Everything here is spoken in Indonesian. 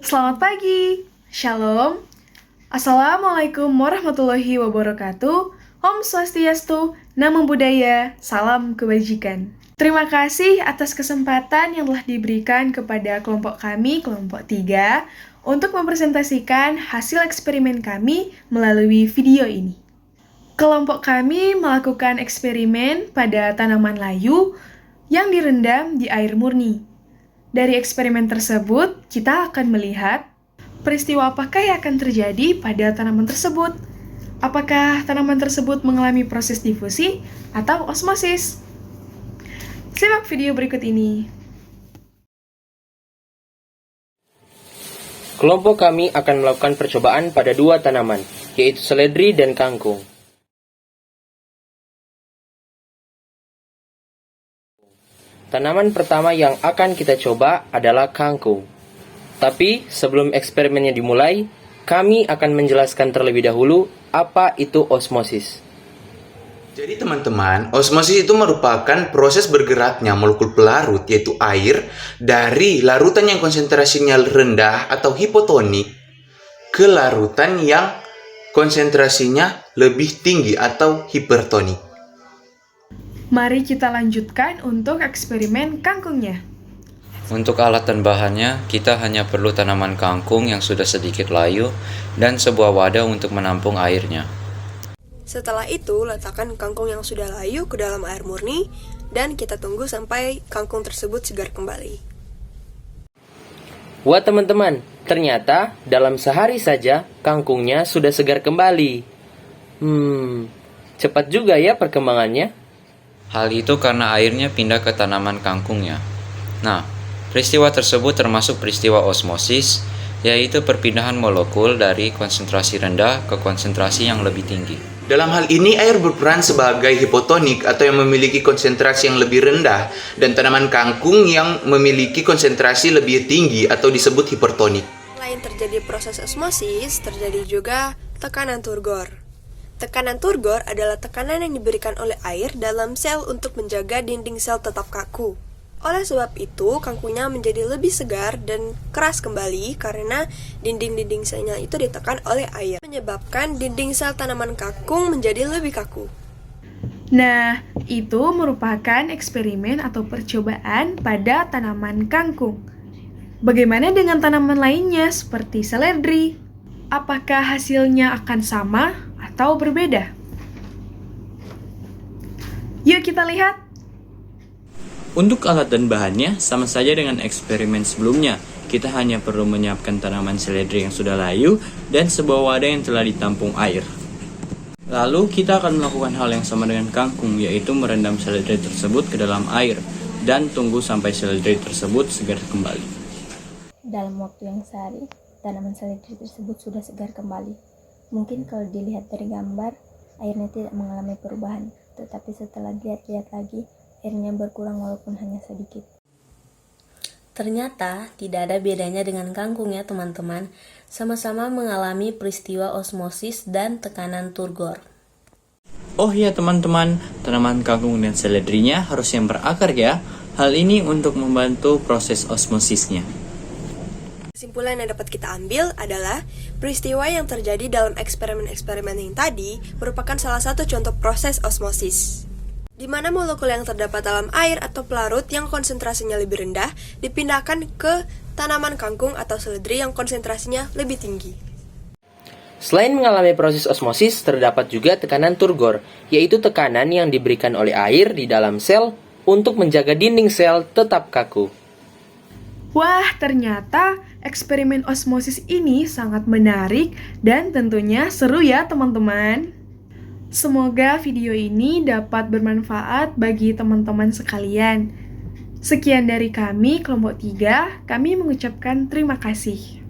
Selamat pagi, Shalom, Assalamualaikum warahmatullahi wabarakatuh, Om Swastiastu, Namo Buddhaya, Salam Kebajikan. Terima kasih atas kesempatan yang telah diberikan kepada kelompok kami, kelompok 3, untuk mempresentasikan hasil eksperimen kami melalui video ini. Kelompok kami melakukan eksperimen pada tanaman layu yang direndam di air murni. Dari eksperimen tersebut, kita akan melihat peristiwa apakah yang akan terjadi pada tanaman tersebut. Apakah tanaman tersebut mengalami proses difusi atau osmosis? Simak video berikut ini. Kelompok kami akan melakukan percobaan pada dua tanaman, yaitu seledri dan kangkung. Tanaman pertama yang akan kita coba adalah kangkung. Tapi sebelum eksperimennya dimulai, kami akan menjelaskan terlebih dahulu apa itu osmosis. Jadi teman-teman, osmosis itu merupakan proses bergeraknya molekul pelarut yaitu air dari larutan yang konsentrasinya rendah atau hipotonik ke larutan yang konsentrasinya lebih tinggi atau hipertonik. Mari kita lanjutkan untuk eksperimen kangkungnya. Untuk alat dan bahannya, kita hanya perlu tanaman kangkung yang sudah sedikit layu dan sebuah wadah untuk menampung airnya. Setelah itu, letakkan kangkung yang sudah layu ke dalam air murni dan kita tunggu sampai kangkung tersebut segar kembali. Wah teman-teman, ternyata dalam sehari saja kangkungnya sudah segar kembali. Cepat juga ya perkembangannya. Hal itu karena airnya pindah ke tanaman kangkungnya. Nah, peristiwa tersebut termasuk peristiwa osmosis, yaitu perpindahan molekul dari konsentrasi rendah ke konsentrasi yang lebih tinggi. Dalam hal ini, air berperan sebagai hipotonik atau yang memiliki konsentrasi yang lebih rendah dan tanaman kangkung yang memiliki konsentrasi lebih tinggi atau disebut hipertonik. Selain terjadi proses osmosis, terjadi juga tekanan turgor. Tekanan turgor adalah tekanan yang diberikan oleh air dalam sel untuk menjaga dinding sel tetap kaku. Oleh sebab itu, kangkungnya menjadi lebih segar dan keras kembali karena dinding-dinding selnya itu ditekan oleh air, menyebabkan dinding sel tanaman kangkung menjadi lebih kaku. Nah, itu merupakan eksperimen atau percobaan pada tanaman kangkung. Bagaimana dengan tanaman lainnya seperti seledri? Apakah hasilnya akan sama atau berbeda? Yuk kita lihat. Untuk alat dan bahannya sama saja dengan eksperimen sebelumnya. Kita hanya perlu menyiapkan tanaman seledri yang sudah layu dan sebuah wadah yang telah ditampung air. Lalu kita akan melakukan hal yang sama dengan kangkung, yaitu merendam seledri tersebut ke dalam air dan tunggu sampai seledri tersebut segar kembali. Dalam waktu yang sehari, tanaman seledri tersebut sudah segar kembali. Mungkin kalau dilihat dari gambar, airnya tidak mengalami perubahan, tetapi setelah dilihat lagi, airnya berkurang walaupun hanya sedikit. Ternyata tidak ada bedanya dengan kangkung ya teman-teman, sama-sama mengalami peristiwa osmosis dan tekanan turgor. Oh iya teman-teman, tanaman kangkung dan seledrinya harus yang berakar ya. Hal ini untuk membantu proses osmosisnya. Kesimpulan yang dapat kita ambil adalah peristiwa yang terjadi dalam eksperimen-eksperimen yang tadi merupakan salah satu contoh proses osmosis, di mana molekul yang terdapat dalam air atau pelarut yang konsentrasinya lebih rendah dipindahkan ke tanaman kangkung atau seledri yang konsentrasinya lebih tinggi. Selain mengalami proses osmosis, terdapat juga tekanan turgor, yaitu tekanan yang diberikan oleh air di dalam sel untuk menjaga dinding sel tetap kaku. Wah, ternyata eksperimen osmosis ini sangat menarik dan tentunya seru ya teman-teman. Semoga video ini dapat bermanfaat bagi teman-teman sekalian. Sekian dari kami, kelompok 3, kami mengucapkan terima kasih.